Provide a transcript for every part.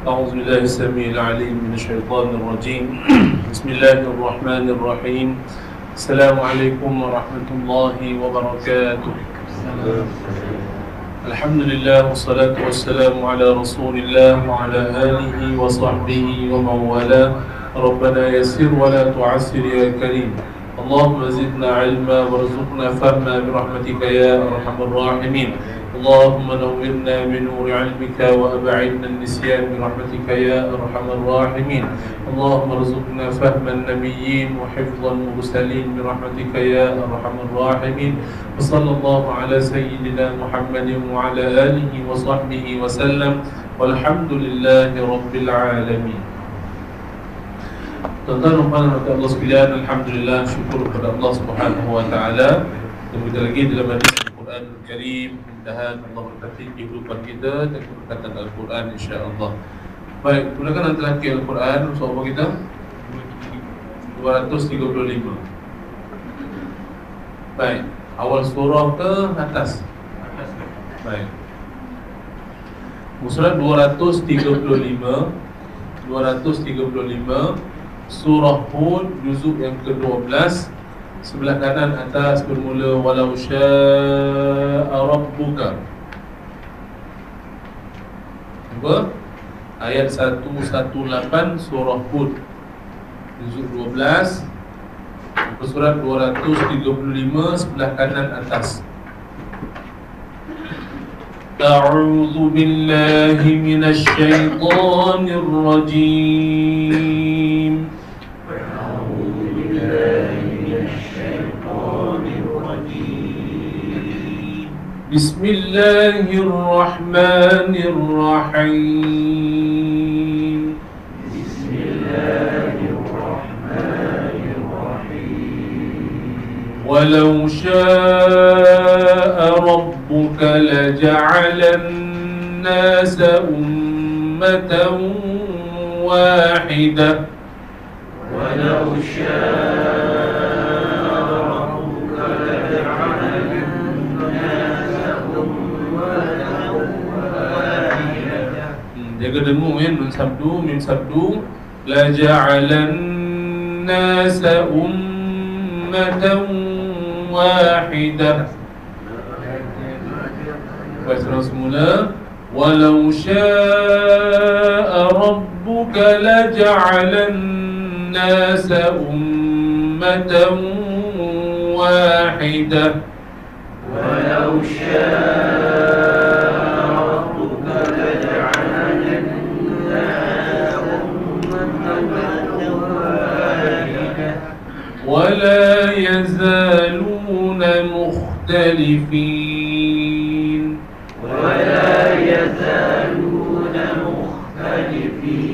أعوذ بالله السميع العليم من الشيطان الرجيم. بسم الله الرحمن الرحيم. السلام عليكم ورحمة الله وبركاته. الحمد لله والصلاة والسلام على رسول الله وعلى آله وصحبه ومن والاه. ربنا يسر ولا تعسر يا كريم. اللهم زدنا علما وارزقنا فهما برحمتك يا أرحم الراحمين. اللهم نورنا بنور علمك وأبعدنا النسيان برحمتك يا أرحم الراحمين. اللهم ارزقنا فهم النبيين وحفظ المرسلين برحمتك يا أرحم الراحمين. وصلى الله على سيدنا محمد وعلى آله وصحبه وسلم والحمد لله رب العالمين. Tuan-tuan dan puan-puan Allah sekalian, alhamdulillah, syukur kepada Allah Subhanahu wa taala. Kita lagi dalam majlis Al-Quran Al-Karim. Mudah-mudahan Allah berkati kehidupan kita dan keberkatan Al-Quran insya-Allah. Baik, gunakan nanti lagi Al-Quran surah kita 235. Baik, awal surah ke atas? Baik. Surah 235 Surah Hud juzuk yang ke-12. Sebelah kanan atas bermula walau syaa rabbuka. Apa? Ayat 118 surah Hud juzuk 12. Surat 235 sebelah kanan atas. A'udzu billahi minasy syaithanir rajim. Bismillahirrahmanirrahim. Walau syaa rabbuka laja'alan nasa ummatan wahidah. Walau syaa rabbuka laja'alan nasa ummatan wahidah. Jaga dengung ya, nun sabdu, mim sabdu. Laja'alan nasa ummatan wahidah. Baca semula. Walau syaa rabbuka laja'alan nasa ummatan wahidah. Walau syaa rabbuka laja'alan nasa ummatan wahidah. ولا يزالون مختلفين. ولا يزالون مختلفين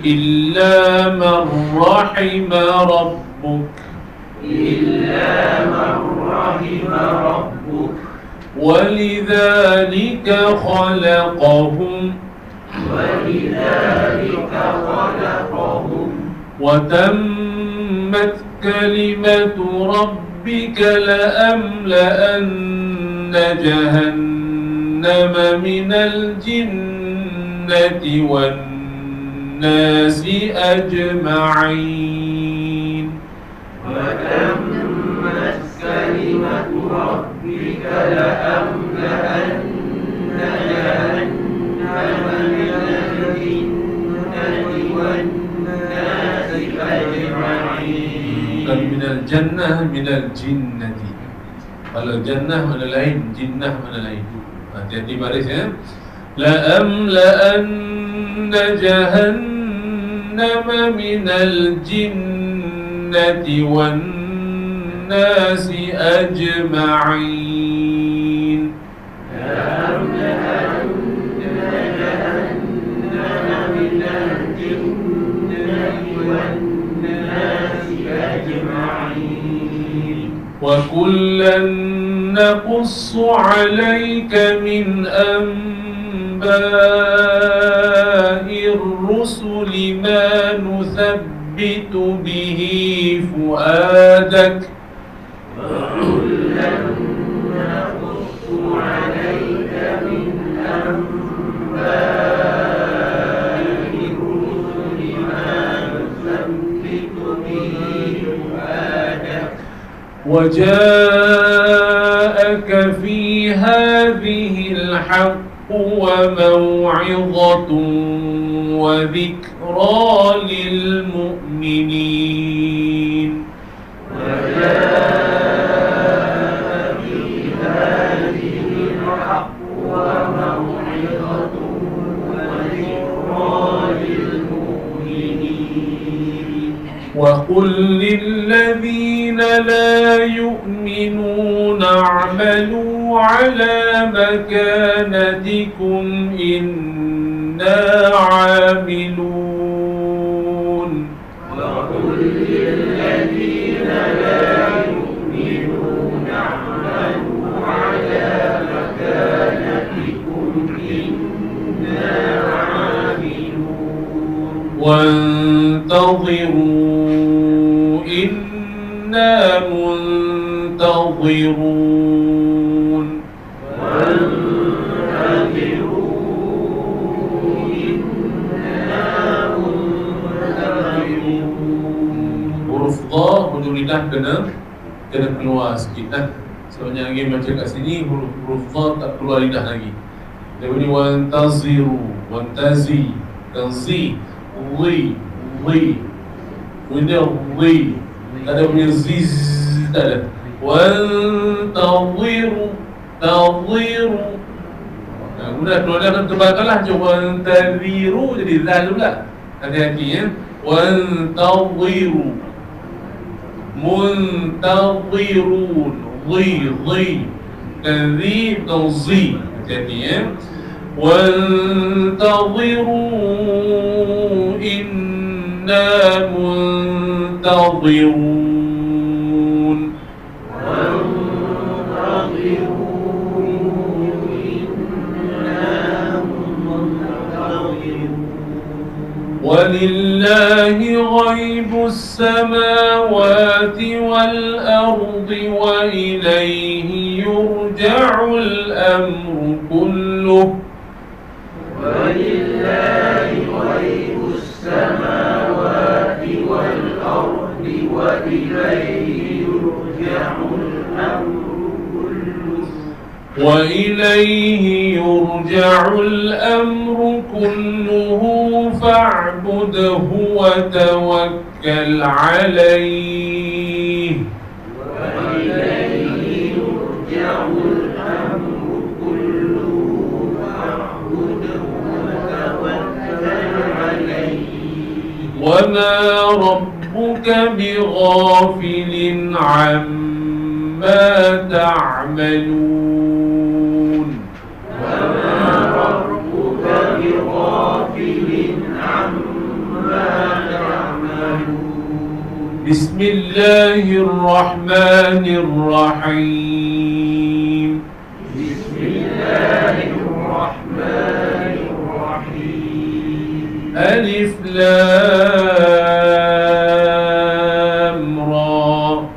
إلا من رحم ربك. إلا من رحم ربك. ولذلك خلقهم. ولذلك خلقهم. وتمت كلمة ربك لأملأن جهنم من الجنة والناس أجمعين. وتمت كلمة ربك لأملأن جهنم من الجنة والناس أجمعين. من الجنة من الجنة. Kalau jannah mana lain, jinnah mana lain. Hati-hati baris ya. لأملأن جهنم من الجنة والناس أجمعين. لأملأن جهنم من الجنة والناس أجمعين. وكلا نقص عليك من أنباء الرسل ما نثبت به فؤادك. وكلا نقص عليك من أنباء وجاءك في هذه الحق وموعظة وذكرى للمؤمنين. وجاءك في هذه الحق وموعظة وذكرى للمؤمنين. وقل للذين لا يؤمنون اعملوا على مكانتكم إنا عاملون. وقل للذين لا يؤمنون اعملوا على مكانتكم إنا عاملون. وانتظروا إنا منتظرون. Huruf dha hujung lidah kena keluar sikit lah. Sebenarnya lagi macam kat sini huruf dha tak keluar lidah lagi. Dia bunyi wantaziru, wantazi, dan zi, li, li. Bunyi dia li. Tak ada bunyi ziz, tak ada. Wantaziru, taziru. Kemudian keluar dia akan terbakallah. Wantaziru jadi zal pula. Hati-hati ya. Wantaziru, muntazirun, zi, zi, dan zi dan zi. Hati-hati ya. Wantaziru inna muntazirun. ولله غيب السماوات والأرض وإليه يرجع الأمر كله. ولله غيب السماوات والأرض وإليه يرجع الأمر كله. وإليه يرجع الأمر كله فاعبده وتوكل عليه. وإليه يرجع الأمر كله فاعبده وتوكل عليه. وما ربك بغافل عما تعملون. وما ربك بغافل عما تعملون. بسم الله الرحمن الرحيم. بسم الله الرحمن الرحيم. ألف لام را.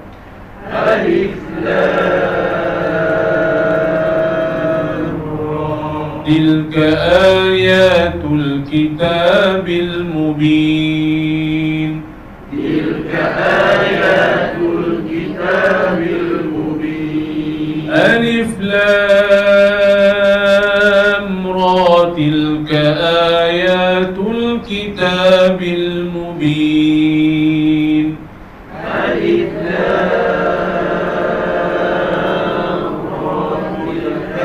ألف لام را. تلك آيات الكتاب المبين. تلك آيات الكتاب المبين. ألف لام را. تلك آيات الكتاب المبين. ألف لام را. تلك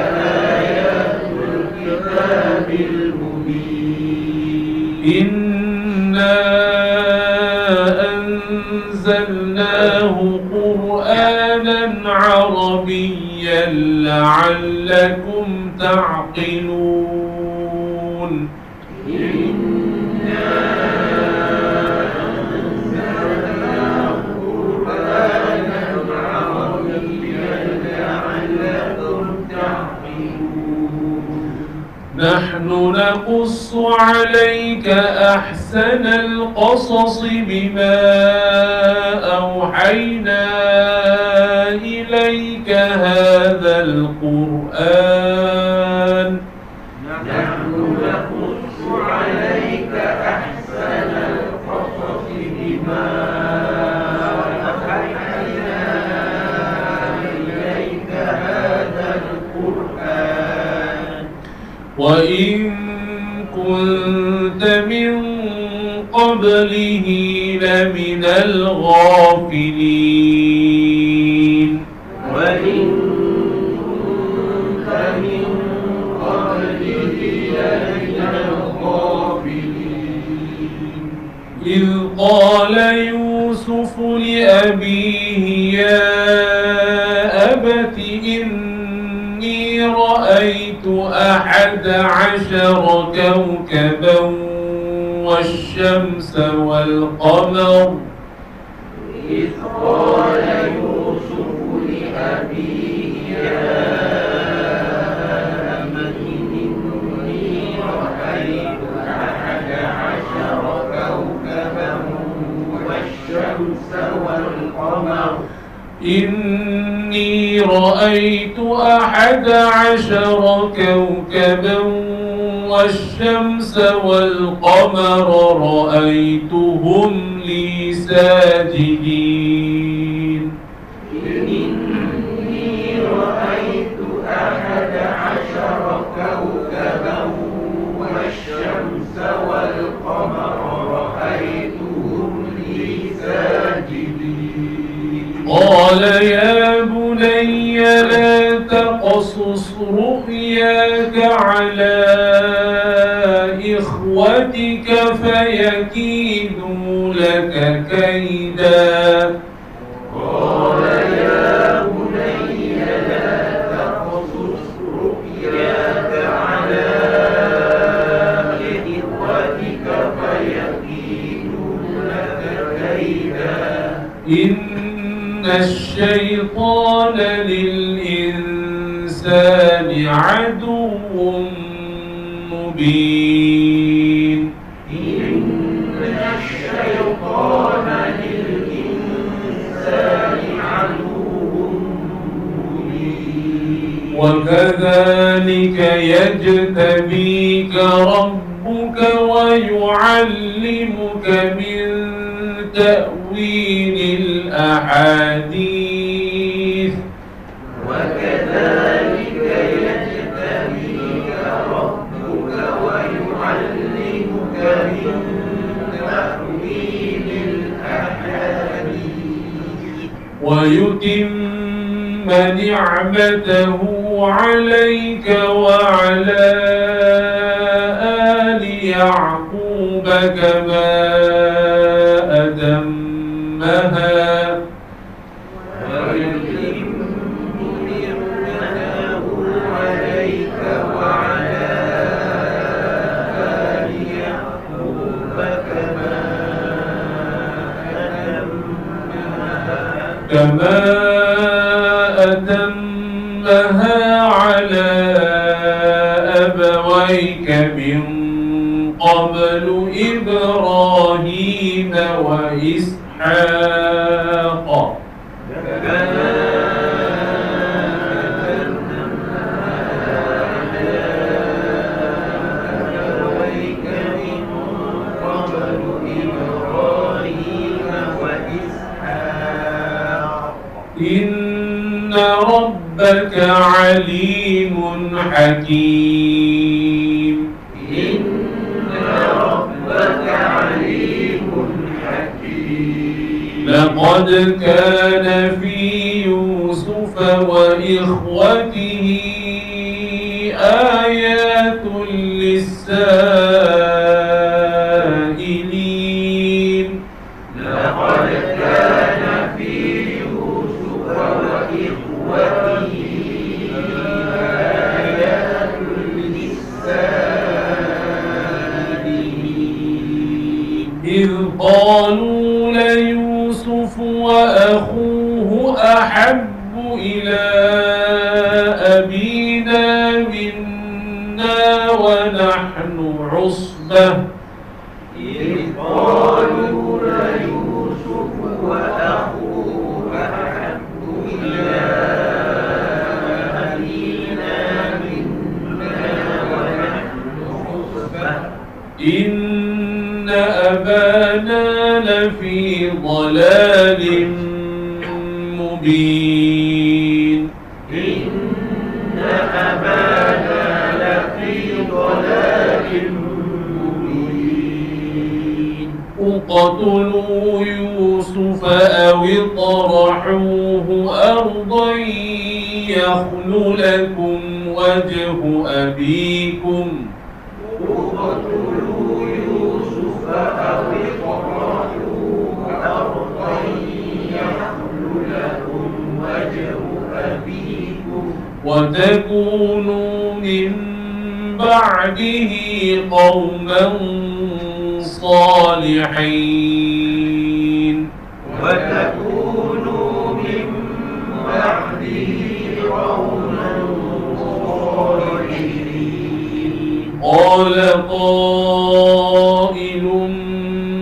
آيات الكتاب المبين. إنا أنزلناه قرآنا عربيا لعلكم تعقلون. إنا أنزلناه قرآنا عربيا لعلكم تعقلون. نحن نقص عليك أحسن القصص بما أوحينا إليك هذا القرآن. نحن نقص عليك أحسن القصص بما أوحينا وإن كنت من قبله لمن الغافلين وإن كنت من قبله لمن الغافلين إذ قال يوسف لأبيه يا أبت إني رأيت 11 كوكبا والشمس والقمر إذ قال يوسف لأبيه يا أبت إني رأيت 11 كوكبا والشمس والقمر إني رأيت 11 كوكبا والشمس والقمر رأيتهم لي ساجدين إني رأيت 11 كوكبا والشمس والقمر رأيتهم لي ساجدين قال يا بني لا تقصص رؤياك على إخوتك فيكيدوا لك كيدا قال يا بني لا تقصص رؤياك على إخوتك فيكيدوا لك كيدا إن الشيطان للإنسان عدو مبين إن الشيطان للإنسان عدو مبين وكذلك يجتبيك ربك ويعلمك من تأويل الأحاديث وكذلك يجتبيك ربك ويعلمك من تأويل الأحاديث ويتم نعمته عليك وعلى آل يعقوب كما أتمها ويتم نعمته عليك وعلى آل يعقوب كما أتمها على أبويك من قبل إبراهيم وإسحاق إن ربك عليم حكيم إن ربك عليم حكيم لقد كان في يوسف وإخوته آيات للسائلين لقد كان في يوسف وإخوته آيات للسائلين إذ قالوا ليوسف وأخوه أحب إلى أبينا منا ونحن عصبة إذ قالوا ليوسف وأخوه أحب إلى أبينا منا ونحن عصبة إن أبانا لفي ضلال مبين إن أبانا لفي مبين اقتلوا يوسف أو اطرحوه أرضا يخل لكم وجه أبيكم اقتلوا يوسف أو اطرحوه أرضا يخل لكم وجه أبيكم وتكونوا من بعده قوما صالحين وتكونوا من بعده قوما صالحين قال قائل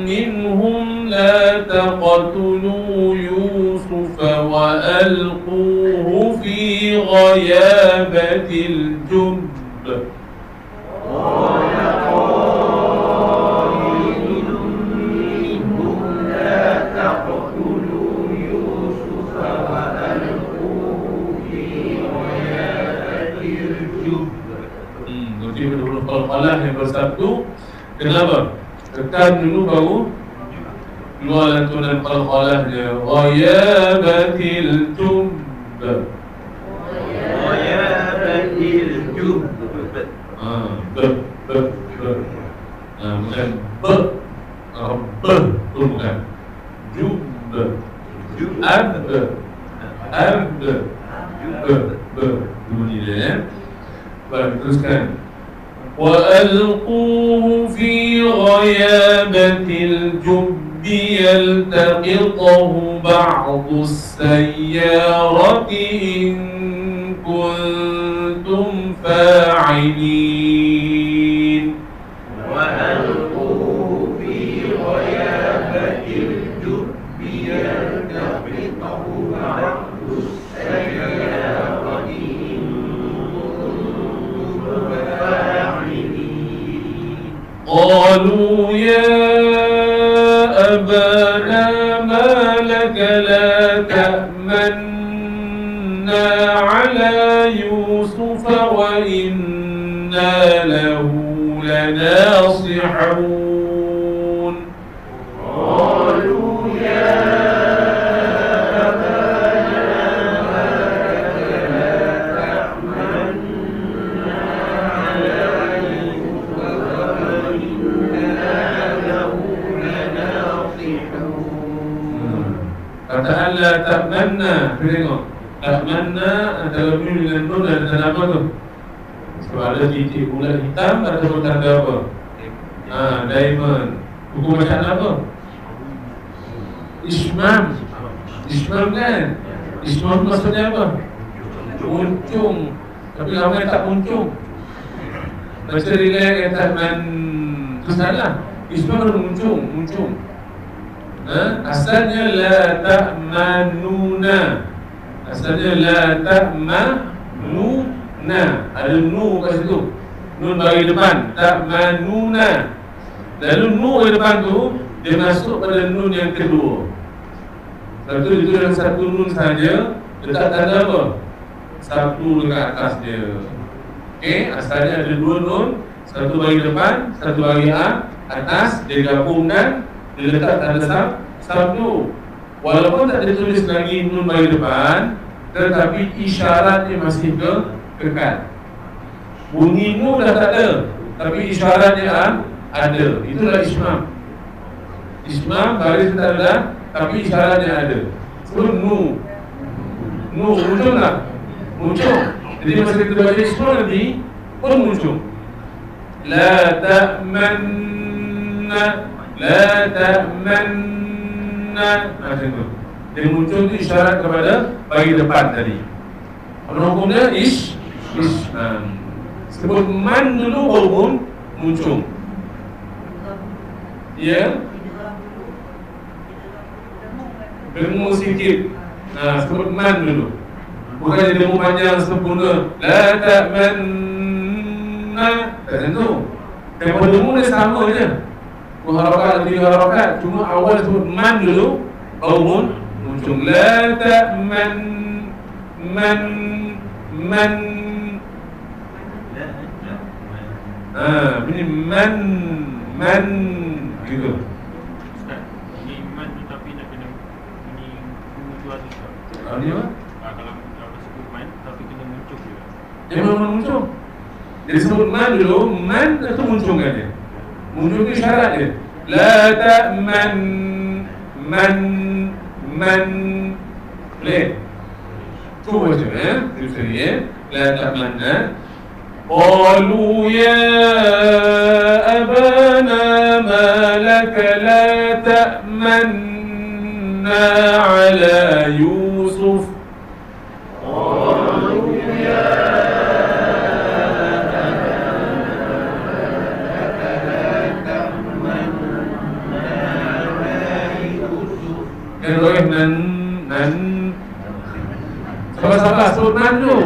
منهم لا تقتلوا يوسف وألقوه في غيابة الجب قال قائل منهم لا تقتلوا يوسف وألقوه في غيابة الجب Nanti huruf qalqalah yang bersatu. Kenapa? Tekan dulu baru keluar lantunan qalqalahnya. Ghayabatil jub. غيابة الجب Bukan tu bukan. Jub. Bunyi dia ya. Baik, teruskan. وألقوه في غيابة الجب يلتقطه بعض السيارة إن كنتم فاعلين وألقوه في غيابة الجب يلتقطه بعض السيارة إن كنتم فاعلين قالوا يا أبانا ما لك لا تأمنا على يوسف وإنا له لناصحون قالوا يا أبانا ما لك لا تأمنا على يوسف وإنا له لناصحون Kataan la ta'manna. Tengok, ta'manna antara nun dengan nun ada tanda apa tu? Sebab ada titik bulat hitam atau tanda apa? Diamond. Buku bacaan apa? Ismam. Ismam kan? Ismam maksudnya apa? Muncung. Tapi ramai tak muncung. Baca rilai kata man. Itu salah. Ismam muncung. Asalnya la ta'manuna. Asalnya la ta'manuna. Ada nu kat situ. Nun bagi depan. Ta'manuna. Lalu nu bagi depan tu dia masuk pada nun yang kedua. Satu itu dalam satu nun saja. Letak tanda apa? Satu dekat atas dia. Okey, asalnya ada dua nun. Satu bagi depan, satu bagi atas. Dia gabungkan, dia letak tanda sabdu. Walaupun tak ditulis lagi nun bagi depan, tetapi isyaratnya masih kekal. Bunyi nun dah tak ada, tapi isyaratnya ada. Itulah ismam. Ismam baris tak ada, tapi isyaratnya ada. So nu muncul tak? Muncul. Jadi masa kita baca ismam nanti pun muncul. La ta'manna, la ta'manna. Macam tu. Dia muncul tu isyarat kepada bagi depan tadi. Apa hukumnya? Ismam. Sebut man dulu baru pun muncul. Ya. Dengung sikit. Sebut man dulu. Bukan dia dengung panjang sempurna. La ta'manna. Tak tentu. Tempoh dengung dia sama je. 2 harakat, 3 harakat. Cuma awal sebut man dulu baru pun muncul. La ta'man. Man. Bunyi man gitu. Ustaz, ini man tu tapi nak kena bunyi muncul tu Ustaz. Ini apa? Kalau sebut man tapi kena muncul juga. Dia memang muncul. Dia sebut man dulu, man itu munculkan dia. Muncul itu syarat dia. La ta'man man boleh. Cuba baca terus sekali La ta'manna. قالوا يا أبانا ما لك لا تأمنا على يوسف قالوا يا nan sabar sebut man dulu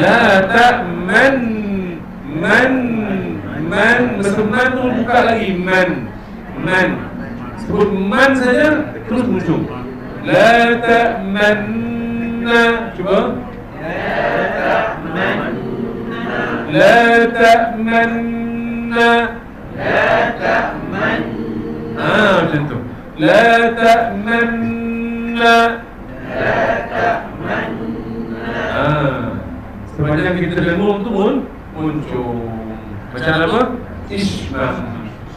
la ta'man man sebut man tu buka lagi man sebut man saja terus muncul la ta'manna cuba la ta'manna macam tu la ta'manna sepanjang kita dengung tu pun muncul macam apa? Ishmam.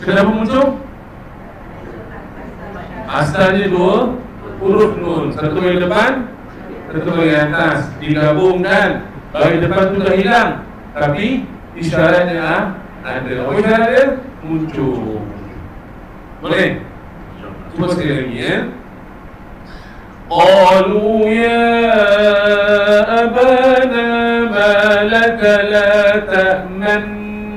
Kenapa muncul? Asalnya dua huruf nun, satu yang depan, satu yang atas, digabungkan. Bagi depan tu dah hilang, tapi isyaratnya ada. Apa isyarat dia? Muncul. Boleh? Cuba sekali lagi قالوا يا أبانا ما لك لا تأمنا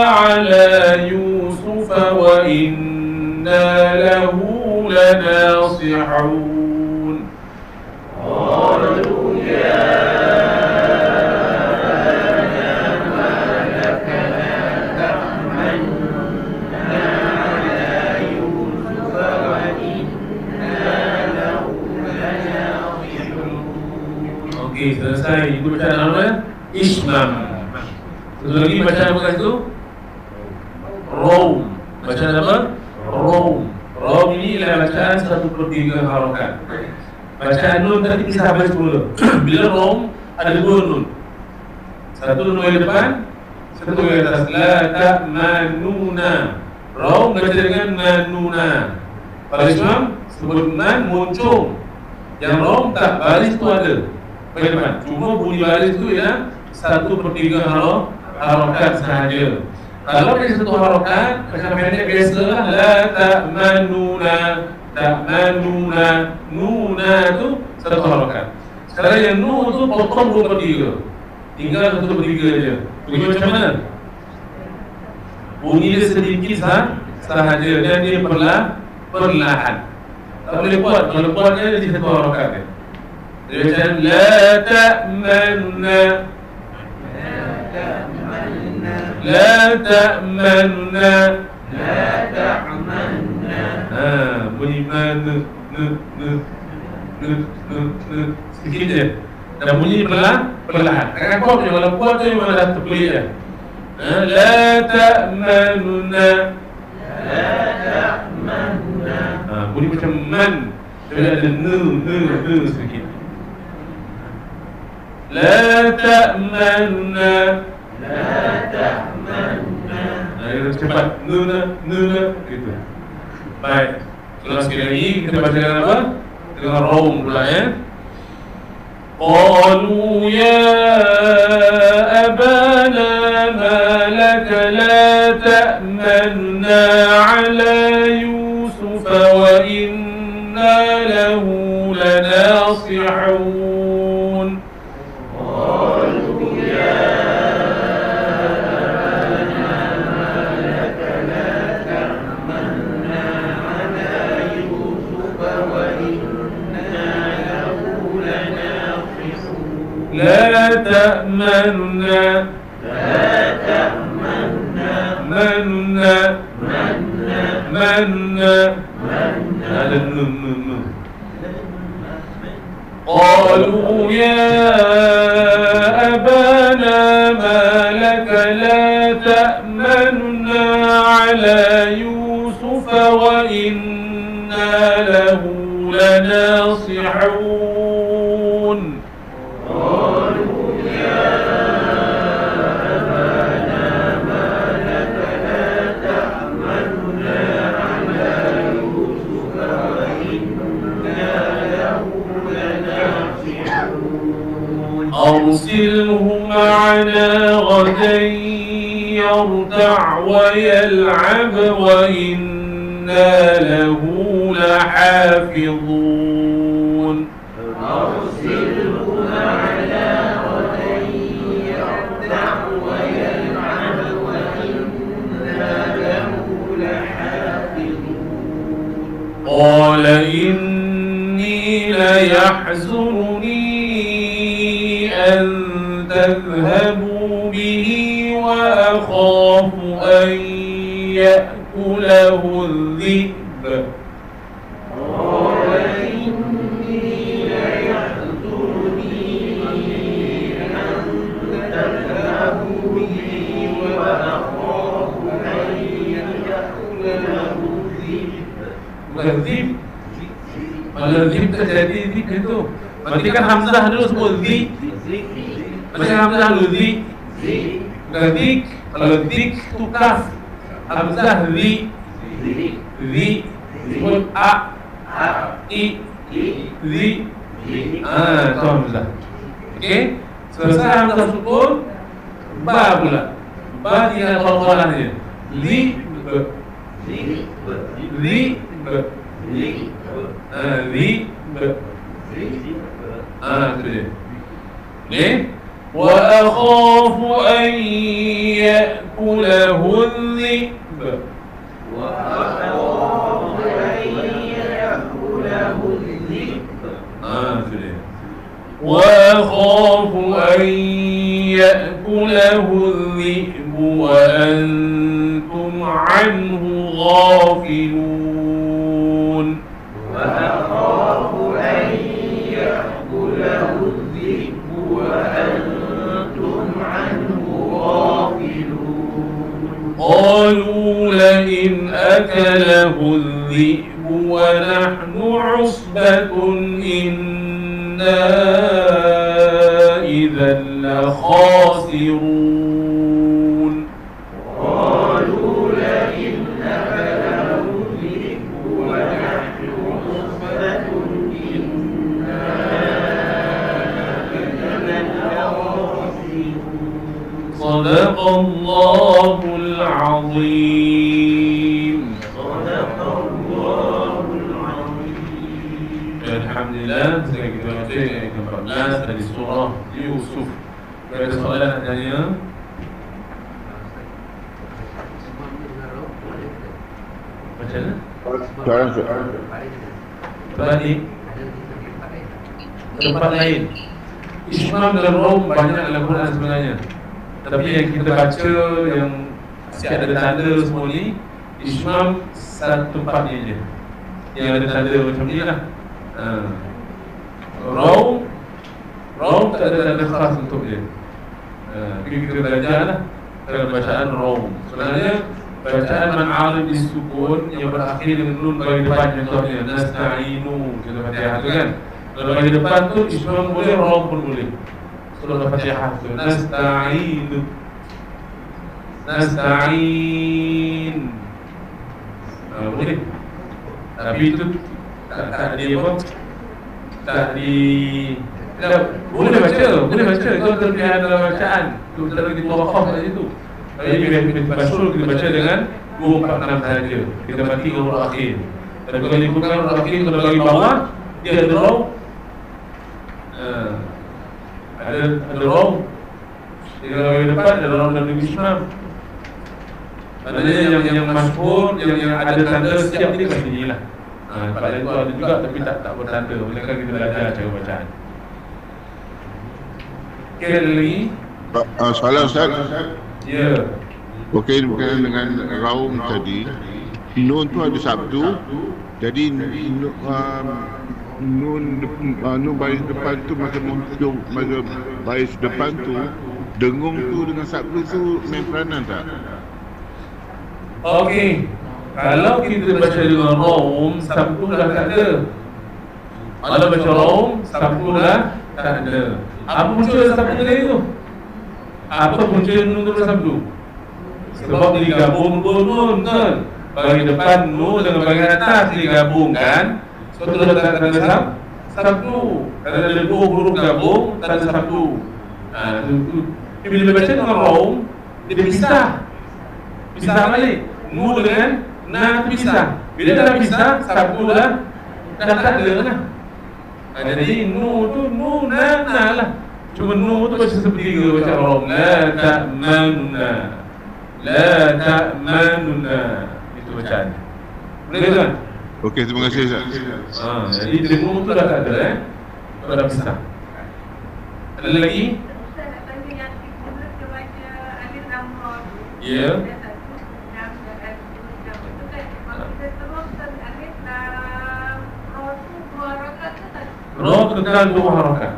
على يوسف وإنا له لناصحون قالوا يا selesai. Itu bacaan apa? Ishmam. Satu lagi bacaan apa kat situ? Rom. Bacaan apa? Rom. Rom ini ialah bacaan 1/3 harakat. Bacaan nun tadi kita baca dulu. Bila rom ada dua nun. Satu nun yang depan, satu yang atas. La ta'manuna. Rom baca dengan manuna. Pada Islam sebut man muncul. Yang rom tak, baris tu ada. Bagaimana? Cuma bunyi baris itu ya 1/3 harakat sahaja. Kalau ada satu harakat macam pendek biasa la ta'manuna, nuna tu satu harakat. Sekarang yang nu tu potong 2/3, tinggal 1/3 aja. Bunyi macam mana? Bunyi dia sedikit sahaja dan dia perlahan. Tak boleh buat, kalau buatnya jadi satu harakat dia. Jadi la ta'manna bunyi man sedikit je. Dan bunyi perlahan. Akan kuat je, kalau kuat tu memang dah terpelik je. La ta'manna bunyi macam man. Dia ada ne sedikit. La ta'manna cepat nuna gitu. Baik. Ulang sekali lagi kita baca dengan apa? Dengan rom pula Qalu ya abana ma laka la ta'manna ala Yusuf wa inna lahu lanasihun. لا تأمننا هذا النون. قالوا يا أبانا ما لك لا تأمننا على يوسف وإنا له لناصحون قالوا يا أبانا ما لك لا تأمننا على يوسف وإنا له لناصحون أرسله معنا غدا يرتع ويلعب وإنا له لحافظون أرسله معنا غدا يرتع ويلعب وإنا له لحافظون قال إني ليحزنني أن تذهبوا به وأخاف أن يأكله الذئب قال إني ليحزنني أن تذهبوا به وأخاف أن يأكله الذئب. Bukan zib. Kalau zib terjadi zib itu. Matikan hamzah dulu sebut zi. Matikan hamzah dulu zi. Bukan zik. Kalau zik tu kaf. Hamzah zi. Zi. Sebut a. I. Zi. Itu hamzah. Okey. Selesai hamzah sukun, ba pula. Ba tinggal qalqalah dia. Li. Li. Li. Itu dia. Okey. وأخاف أن يأكله الذئب وأخاف أن يأكله الذئب. itu dia. وأخاف أن يأكله الذئب وأنتم عنه غافلون وأخاف أن يأكله الذئب وأنتم عنه غافلون قالوا لئن أكله الذئب ونحن عصبة إنا إذا لخاسرون قالوا لئن أكله الذئب ونحن عصبة إنا إذا لخاسرون. صدق الله العظيم. صدق الله العظيم. Alhamdulillah, sekarang kita baca ayat ke-14 dari surah Yusuf. Ada soalan nak tanya? Macam mana? Soalan. Berbalik tempat lain. Ismam dan Rom banyak dalam Quran sebenarnya. Tapi yang kita baca yang asyik ada tanda semua ni, Ismam satu tempat ni je yang ada tanda macam ni lah. Rom tak ada tanda khas untuk dia. Tapi kita belajar lah dalam bacaan Rom. Sebenarnya bacaan man'arib disukun yang berakhir dengan nun bagi depan, contohnya nasta'inu, contoh Fatihah tu kan. Kalau bagi depan tu Ismam boleh, Rom pun boleh. Surah Fatihah tu nasta'inu, nasta'in, boleh. Tapi itu tak di apa, tak di, boleh baca. Itu terlihat dalam bacaan. Itu terlihat di wakaf kat situ. Jadi kita basul kita baca dengan 246 sahaja. Kita mati ke huruf akhir. Dan kalau ikutkan huruf akhir, kalau bagi bawah dia ada raw. Ada raw. Dia bagi depan ada raw dan lebih Islam. Maknanya yang masyhur, yang ada tanda setiap ni kat sini lah. Tempat lain tu ada juga tapi tak bertanda. Mereka kita belajar cara bacaan. Okay, ada lagi? Soalan Ustaz. Ya. Okey, berkaitan dengan raum tadi, nun tu ada sabtu. Jadi nun baris depan tu masa muncul, masa baris depan tu Dengung tu dengan sabdu tu main peranan tak? Okey. Kalau kita baca dengan raum, sabtu dah tak ada. Kalau baca raum, sabtu dah tak ada. Apa punca sabtu tadi tu? Apa punca nun tu sabtu? Sebab digabung dua nun kan? Bahagian depan nun dengan bahagian atas digabungkan. So tu dah tak ada sabtu. Kalau ada dua huruf gabung, tak ada sabtu. Bila baca dengan raum, dia pisah. Pisah balik. Nu dengan na pisah. Bila dah pisah, sabtu dah tak ada lah. Jadi nu tu nu na lah. Cuma nu tu baca sepertiga baca raum. La ta'manuna. La ta'manuna. Itu bacaan. Boleh tuan? Okey, terima kasih Ustaz. Jadi nu tu dah tak ada dah pisah. Ada lagi? Ustaz nak tanya yang kita baca alif lam ra. Ya. Ra kekal dua harakat.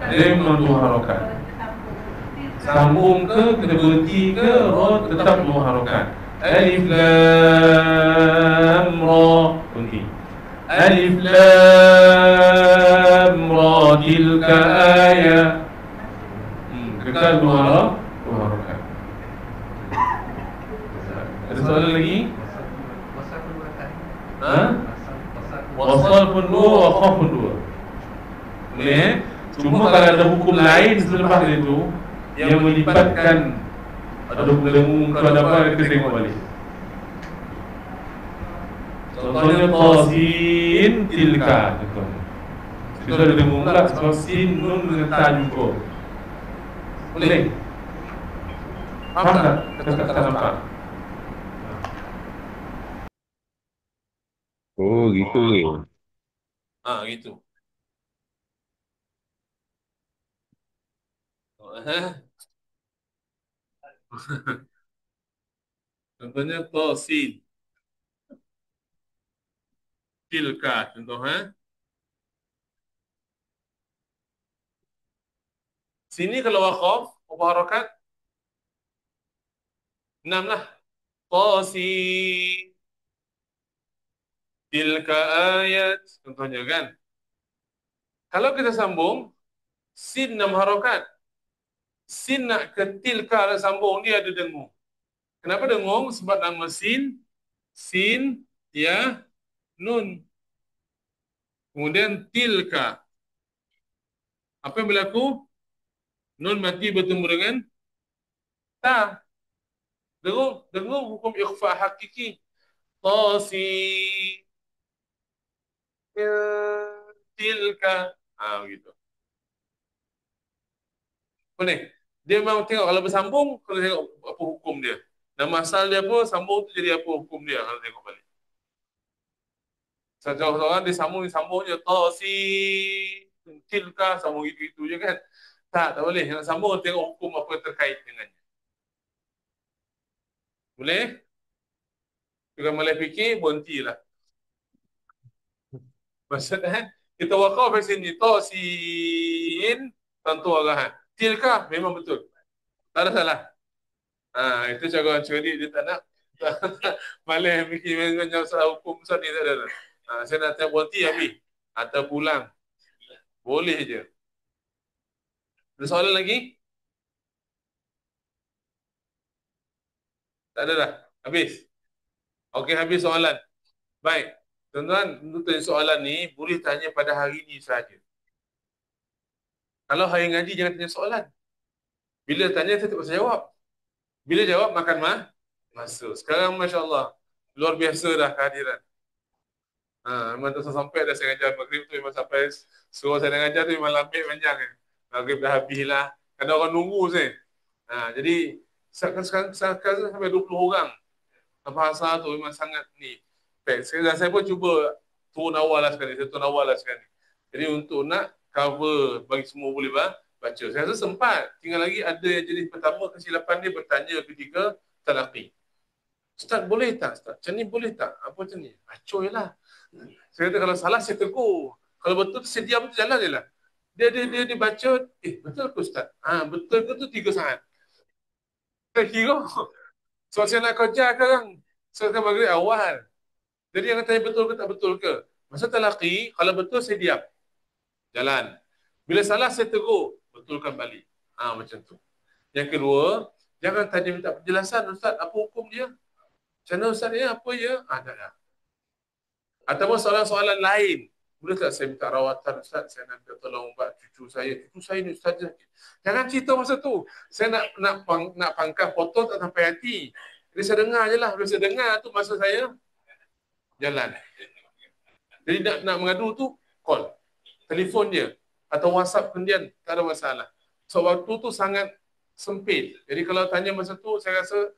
Memang dua harakat. Sambung ke, kena berhenti ke, ra tetap dua harakat. Alif lam ra. Berhenti. Alif lam ra tilka ayat. Kekal dua harakat. Ada soalan lagi? Wasal pun dua, wakhaf pun dua. Boleh Cuma kalau ada hukum lain selepas itu yang melibatkan ada hukum dengung ke ada apa, kita tengok balik. Contohnya qasin tilka. Kita ada dengung tak sebab sin nun dengan ta juga. Boleh? Faham tak? Kata-kata nampak. Oh, gitu ke? Gitu. Contohnya qasin tilka, contohnya sini kalau waqaf apa harakat 6 lah. Qasin tilka ayat, contohnya kan. Kalau kita sambung sin 6 harakat. Sin nak ke tilka nak sambung, dia ada dengung. Kenapa dengung? Sebab nama sin ya nun. Kemudian tilka. Apa yang berlaku? Nun mati bertemu dengan ta. Dengung hukum ikhfa hakiki. Qasi tilka. Begitu. Boleh? Dia memang tengok kalau bersambung, kalau tengok apa hukum dia. Nama asal dia apa, sambung tu jadi apa hukum dia kalau tengok balik. Seorang dia sambung je qasi tilka, sambung itu je kan. Tak boleh. Yang sambung tengok hukum apa terkait dengannya. Boleh? Juga malai fikir, berhentilah. Maksudnya, kita wakaf di sini, sin, tentu arahan. Tilka, memang betul. Tak ada salah. Itu cara orang cerdik, dia tak nak. Malai fikir dengan soal hukum besar ni, tak ada. Saya nak tanya berhenti habis. Atau pulang. Boleh je. Ada soalan lagi? Tak ada dah. Habis. Okey, habis soalan. Baik. Tuan-tuan, untuk tanya soalan ni, boleh tanya pada hari ni saja. Kalau hari ngaji, jangan tanya soalan. Bila tanya, saya tak bisa jawab. Bila jawab, makan masa. Sekarang, Masya Allah, luar biasa dah kehadiran. Memang tak sampai dah saya ngajar maghrib tu, memang sampai suruh saya nak ngajar tu, memang lambat panjang kan. Maghrib dah habis lah. Kadang orang nunggu saya. Jadi, sekarang sampai 20 orang. Bahasa tu memang sangat ni. Sekarang saya pun cuba turun awal lah sekali. Jadi untuk nak cover bagi semua boleh baca. Saya rasa sempat. Tinggal lagi ada yang jenis pertama kesilapan dia bertanya ketika talaqi. Ustaz boleh tak? Ustaz, macam ni boleh tak? Apa macam ni? Acoy lah. Saya kata kalau salah saya tegur. Kalau betul saya diam, jalan je lah. Dia baca, betul ke Ustaz? Betul ke tu 3 saat? Saya kira. So saya nak kerja sekarang. So kan maghrib awal. Jadi yang tanya betul ke tak betul ke? Masa talaqi, kalau betul saya diam. Jalan. Bila salah saya tegur, betulkan balik. Macam tu. Yang kedua, jangan tanya minta penjelasan, Ustaz, apa hukum dia? Macam mana Ustaz ya? Apa ya? Tak. Ataupun soalan-soalan lain. Boleh tak saya minta rawatan Ustaz? Saya nak minta tolong buat cucu saya. Cucu saya ni Ustaz. Jangan cerita masa tu. Saya nak pangkal potong tak sampai hati. Jadi saya dengar je lah. Bila saya dengar tu masa saya jalan. Jadi nak mengadu tu, call. Telefon dia. Atau WhatsApp kemudian, tak ada masalah. So waktu tu sangat sempit. Jadi kalau tanya masa tu, saya rasa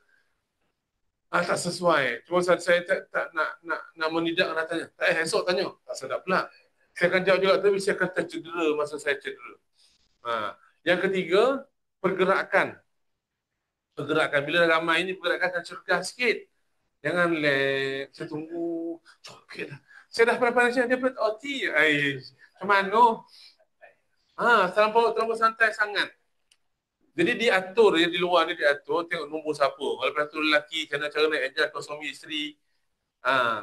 tak sesuai. Cuma saya tak nak menidak nak tanya. Esok tanya. Tak sedap pula. Saya akan jawab juga, tapi saya akan tercedera masa saya cedera. Yang ketiga, pergerakan. Pergerakan. Bila ramai ini, pergerakan akan cergas sikit. Jangan saya tunggu. Cokit lah. Saya dah pernah dia dapat OT. Macam mana? Terlampau santai sangat. Jadi diatur, di luar ni diatur, tengok nombor siapa. Kalau betul lelaki, cara nak adjust ke suami isteri.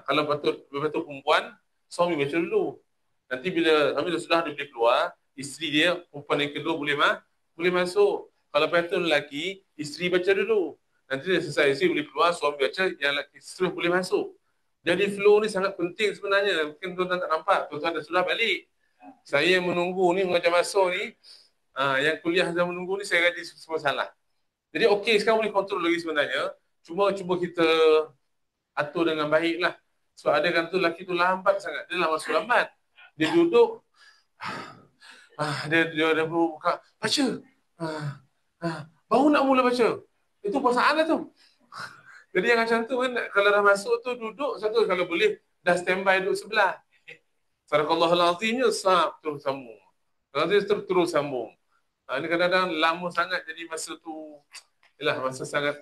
Kalau betul perempuan, suami baca dulu. Nanti bila sudah dia boleh keluar, isteri dia, perempuan yang kedua boleh masuk. Kalau betul lelaki, isteri baca dulu. Nanti dia selesai, isteri boleh keluar, suami baca, yang lelaki terus boleh masuk. Jadi flow ni sangat penting sebenarnya. Mungkin tuan-tuan tak nampak, tuan-tuan dah sudah balik. Saya yang menunggu ni, mengajar masuk ni, yang kuliah dah menunggu ni, saya gaji semua salah. Jadi okey, sekarang boleh kontrol lagi sebenarnya. Cuba kita atur dengan baik lah. Sebab ada kan tu lelaki tu lambat sangat. Dia lah masuk lambat. Dia duduk, dia buka, baca. Baru nak mula baca. Itu perasaan lah tu. Jadi yang macam tu kan, kalau dah masuk tu duduk, satu kalau boleh, dah standby duduk sebelah. Sadaqallahul azimnya, terus sambung. Kalau dia terus sambung. Ini kadang-kadang lama sangat, jadi masa tu, masa sangatlah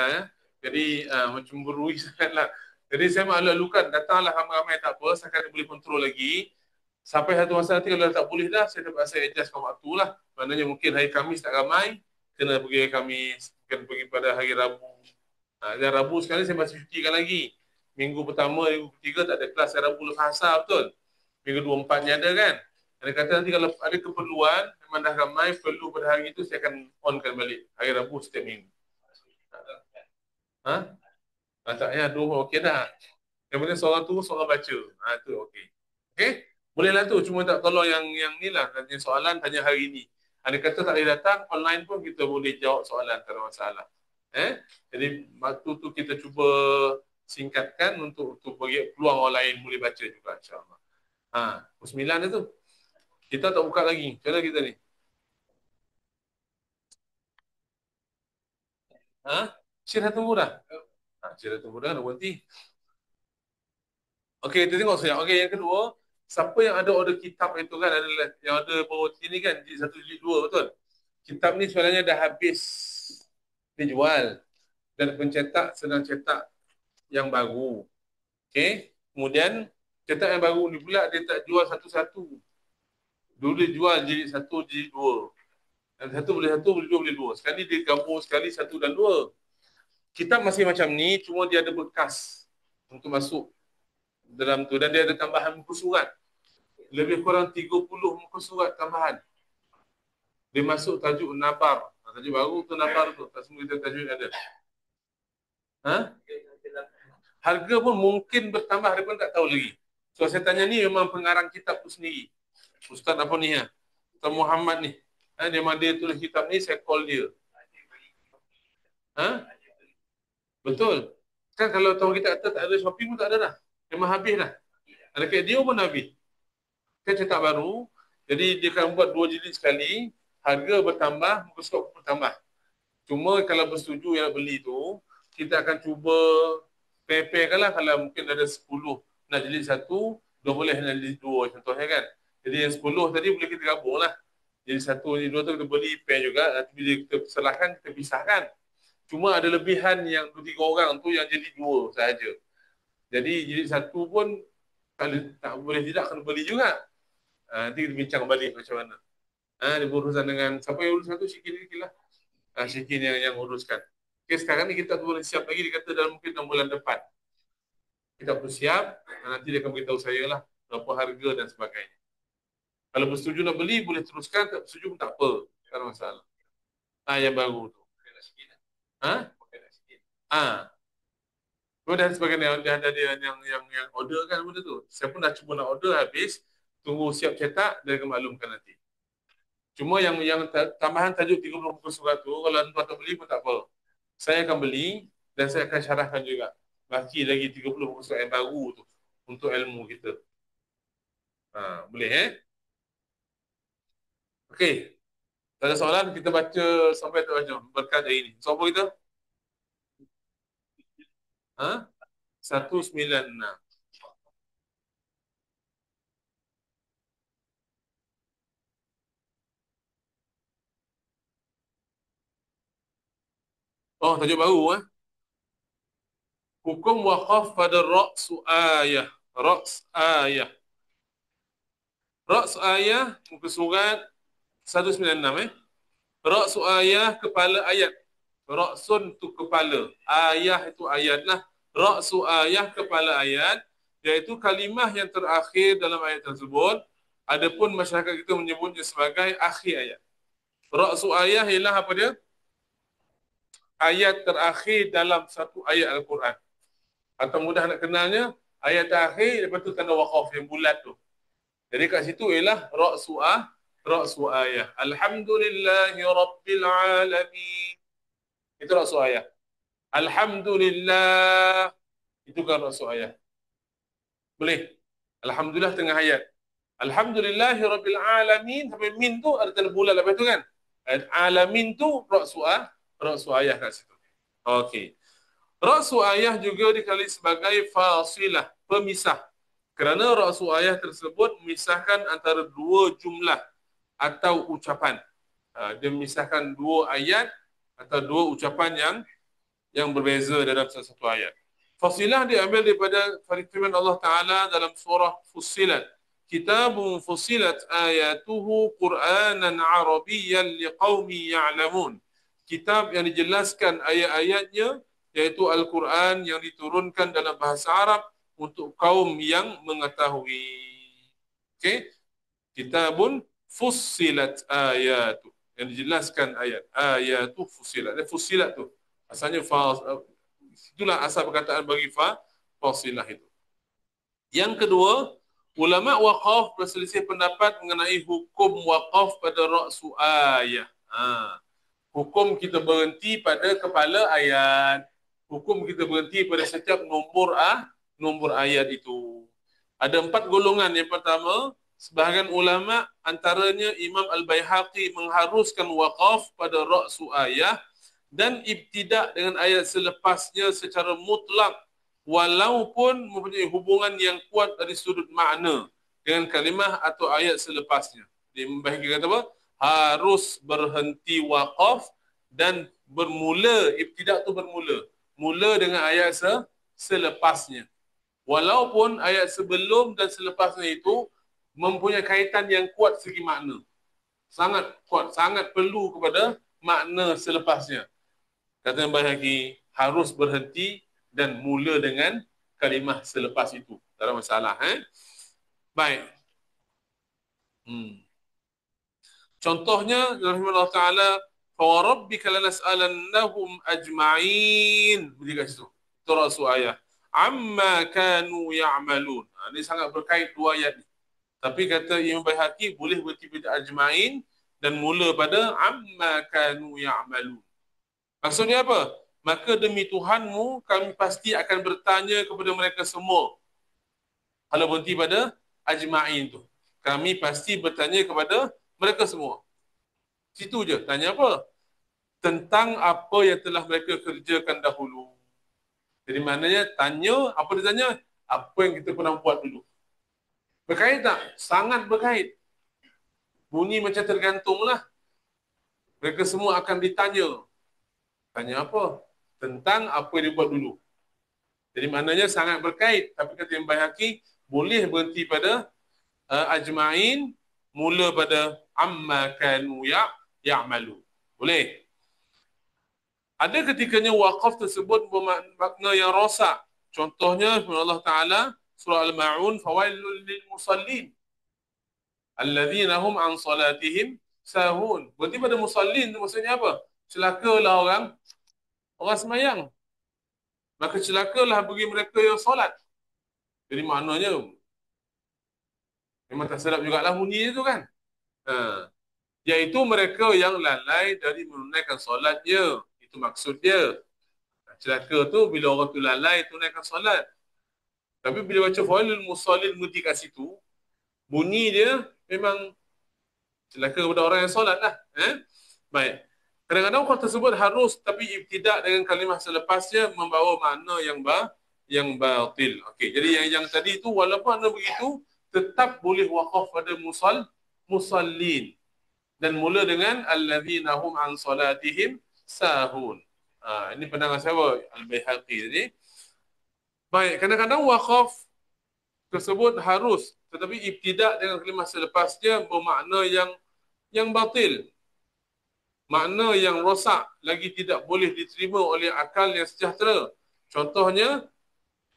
ya. Jadi macam berui sangatlah. Jadi saya makluk-alukan, datanglah ramai-ramai tak apa, sekarang boleh kontrol lagi. Sampai satu masa nanti kalau tak boleh dah, saya adjustkan waktu lah. Maknanya mungkin hari Khamis tak ramai, kena pergi hari Khamis, kena pergi pada hari Rabu. Dan Rabu sekali saya masih cutikan lagi. Minggu pertama, minggu ketiga tak ada kelas, hari Rabu lepas asar betul. Minggu 24 ni ada kan. Ada kata nanti kalau ada keperluan, memang dah ramai, perlu pada hari itu, saya akan onkan balik. Hari Rabu setiap minggu. Tak payah, okey dah. Yang penting soalan tu, soalan baca. Tu okey. Okey? Bolehlah tu, cuma tak tolong yang ni lah. Tanya soalan, tanya hari ni. Ada kata tak boleh datang, online pun kita boleh jawab soalan, tak ada masalah. Jadi, waktu tu kita cuba singkatkan untuk bagi peluang orang lain boleh baca juga, insyaAllah. 9 dah tu. Kita tak buka lagi. Macam mana kita ni? Syirah tunggu dah. Syirah tunggu dah, nak berhenti. Okey, kita tengok sekejap. Okey, yang kedua, siapa yang ada order kitab itu kan, adalah yang ada bawa sini kan, jilid 1, jilid 2, betul? Kitab ni sebenarnya dah habis dijual. Dan pencetak sedang cetak yang baru. Okey, kemudian cetak yang baru ni pula, dia tak jual satu-satu. Dulu dia jual jilid 1, jilid 2. Dan satu boleh 2, boleh 2. Sekali dia gabung sekali 1 dan 2. Kitab masih macam ni, cuma dia ada bekas untuk masuk dalam tu. Dan dia ada tambahan muka surat. Lebih kurang 30 muka surat tambahan. Dia masuk tajuk Nabar. Tajuk baru tu Nabar tu. Tak semua kita tajuk ada. Harga pun mungkin bertambah, dia pun tak tahu lagi. So saya tanya ni memang pengarang kitab tu sendiri. Ustaz apa ni ya? Ustaz Muhammad ni. Dia memang dia tulis kitab ni, saya call dia. Betul. Kan kalau tahu kita kata tak ada shopping pun tak ada dah. Memang habis dah. Ada kat dia pun habis. Kan cetak baru. Jadi dia akan buat 2 jilid sekali. Harga bertambah, muka surat bertambah. Cuma kalau bersetuju yang beli tu, kita akan cuba pair-pairkan lah. Kalau mungkin ada 10 nak jilid 1, 2 boleh nak jilid 2 contohnya kan. Jadi yang 10 tadi boleh kita gabung lah. Jadi 1, jilid 2 tu kita beli pair juga. Nanti bila kita selahkan, kita pisahkan. Cuma ada lebihan yang 2-3 orang tu yang jilid 2 sahaja. Jadi jilid 1 pun kalau tak boleh tidak kena beli juga. Nanti kita bincang balik macam mana. Dia berurusan dengan siapa yang urus satu, Syikin ni lah. Syikin yang uruskan. Okay, sekarang ni kita boleh siap lagi, dia kata dalam mungkin 6 bulan depan. Kita perlu siap, nanti dia akan beritahu saya lah berapa harga dan sebagainya. Kalau bersetuju nak beli, boleh teruskan. Tak bersetuju pun tak apa. Tak ada masalah. Yang baru tu. Dan sebagainya dia ada yang order kan benda tu. Saya pun dah cuba nak order habis. Tunggu siap cetak, dia akan maklumkan nanti. Cuma yang tambahan tajuk 30 muka surat tu, kalau tuan tak beli pun tak apa. Saya akan beli dan saya akan syarahkan juga. Baki lagi 30 muka surat yang baru tu untuk ilmu kita. Boleh Okey. Tak ada soalan, kita baca sampai tu aja berkat hari ini. Siapa kita? 196. Tajuk baru Hukum waqaf pada ra'su ayah. Ra's ayah. Ra's ayah muka surat 196 Ra'su ayah kepala ayat. Ra'sun tu kepala. Ayah itu ayat lah. Ra'su ayah kepala ayat, iaitu kalimah yang terakhir dalam ayat tersebut. Adapun masyarakat kita menyebutnya sebagai akhir ayat. Ra'su ayah ialah apa dia? Ayat terakhir dalam satu ayat Al-Quran. Atau mudah nak kenalnya, ayat terakhir, lepas tu tanda waqaf yang bulat tu. Jadi kat situ ialah ra'su ayah. Alhamdulillahi Rabbil Alamin. Itu ra'su ayah. Alhamdulillah. Itu kan ra'su ayah. Boleh? Alhamdulillah tengah ayat. Alhamdulillahi Rabbil Alamin. Sampai min tu ada tanda bulat lepas tu kan. Alamin tu ra'su ayah kat situ. Okey. Ra'su ayah juga dikali sebagai fasilah, pemisah. Kerana ra'su ayah tersebut memisahkan antara dua jumlah atau ucapan. Dia memisahkan dua ayat atau dua ucapan yang berbeza dalam satu ayat. Fasilah diambil daripada firman Allah Ta'ala dalam surah Fussilat. Kitabun fussilat ayatuhu Qur'anan Arabiyyan liqawmi ya'lamun. Kitab yang dijelaskan ayat-ayatnya, iaitu Al-Quran yang diturunkan dalam bahasa Arab untuk kaum yang mengetahui. Okey? Kitabun fussilat ayatu, yang dijelaskan ayatu fussilat. Fussilat tu asalnya itulah asal perkataan bagi fasilah itu. Yang kedua, ulama waqaf berselisih pendapat mengenai hukum waqaf pada ra'su ayah. Hukum kita berhenti pada kepala ayat. Hukum kita berhenti pada setiap nombor ayat itu. Ada 4 golongan. Yang pertama, sebahagian ulama antaranya Imam Al-Baihaqi mengharuskan waqaf pada ra'su ayah dan ibtidak dengan ayat selepasnya secara mutlak walaupun mempunyai hubungan yang kuat dari sudut makna dengan kalimah atau ayat selepasnya. Dia Baihaqi kata apa? Harus berhenti waqaf dan bermula, ibtidak tu mula dengan ayat selepasnya. Walaupun ayat sebelum dan selepasnya itu mempunyai kaitan yang kuat segi makna. Sangat kuat, sangat perlu kepada makna selepasnya. Kata Baihaqi, harus berhenti dan mula dengan kalimah selepas itu. Tak ada masalah. Baik. Contohnya, rahimahullah ta'ala, فَوَرَبِّكَ لَنَسْأَلَنَّهُمْ أَجْمَعِينَ. Beri kat situ. Itu ra'su ayah. عَمَّا كَانُوا يَعْمَلُونَ. Ini sangat berkait dua ayat ni. Tapi kata Imam Baihaqi, boleh berhenti pada ajma'in dan mula pada عَمَّا كَانُوا يَعْمَلُونَ. Maksudnya apa? Maka demi Tuhanmu, kami pasti akan bertanya kepada mereka semua. Kalau berhenti pada ajma'in tu, kami pasti bertanya kepada mereka semua. Situ je. Tanya apa? Tentang apa yang telah mereka kerjakan dahulu. Jadi maknanya tanya, apa dia tanya? Apa yang kita pernah buat dulu. Berkait tak? Sangat berkait. Bunyi macam tergantunglah. Mereka semua akan ditanya. Tanya apa? Tentang apa yang dia buat dulu. Jadi maknanya sangat berkait. Tapi kata Imam Baihaqi, boleh berhenti pada ajma'in, mula pada amma kanu ya'malu. Boleh? Ada ketikanya waqaf tersebut bermakna yang rosak. Contohnya firman Allah Taala surah Al-Ma'un, fawailul lil musallin alladzina hum an salatihim sahun. Berarti pada musallin tu maksudnya apa? Celakalah orang semayang. Maka celakalah bagi mereka yang solat. Jadi maknanya memang tak sedap jugalah bunyi itu kan. Ha. Iaitu mereka yang lalai dari menunaikan solatnya. Itu maksud dia. Celaka tu bila orang tu lalai tunaikan solat. Tapi bila baca fawailul musallin mudi kat situ, bunyi dia memang celaka kepada orang yang solat lah. Baik. Kadang-kadang orang tersebut harus, tapi ibtidak dengan kalimah selepasnya membawa makna yang batil. Okey, jadi yang tadi itu walaupun ada begitu, tetap boleh waqaf pada musallin. Dan mula dengan alladzina hum an salatihim sahun. Ini pandangan siapa? Al-Baihaqi tadi. Baik, kadang-kadang waqaf tersebut harus, tetapi ibtidak dengan kalimah selepasnya bermakna yang batil. Makna yang rosak, lagi tidak boleh diterima oleh akal yang sejahtera. Contohnya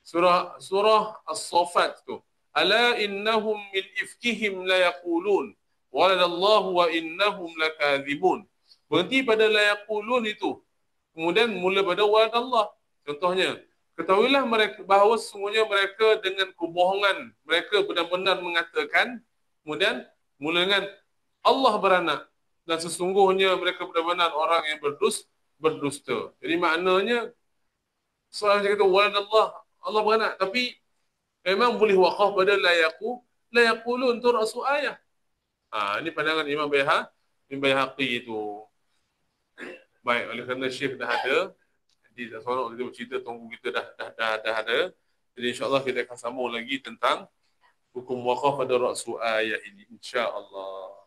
surah As-Saffat tu. Ala innahum min ifkihim la yaqulun waladallahu wa innahum lakadzibun. Berhenti pada la yaqulun itu. Kemudian mula pada waladallah. Contohnya, ketahuilah mereka bahawa sesungguhnya mereka dengan kebohongan mereka benar-benar mengatakan, kemudian mula dengan Allah beranak, dan sesungguhnya mereka benar-benar orang yang berdusta. Jadi maknanya soalan macam itu, waladallah, Allah beranak, tapi memang boleh waqaf pada la yaqulun tu rasul ayah. Ini pandangan Imam Baihaqi itu. Baik, oleh kerana Syekh dah ada, jadi tak seronok kita bercerita, tunggu kita dah ada. Jadi insya-Allah kita akan sambung lagi tentang hukum waqaf pada rasul ayah ini, insya-Allah.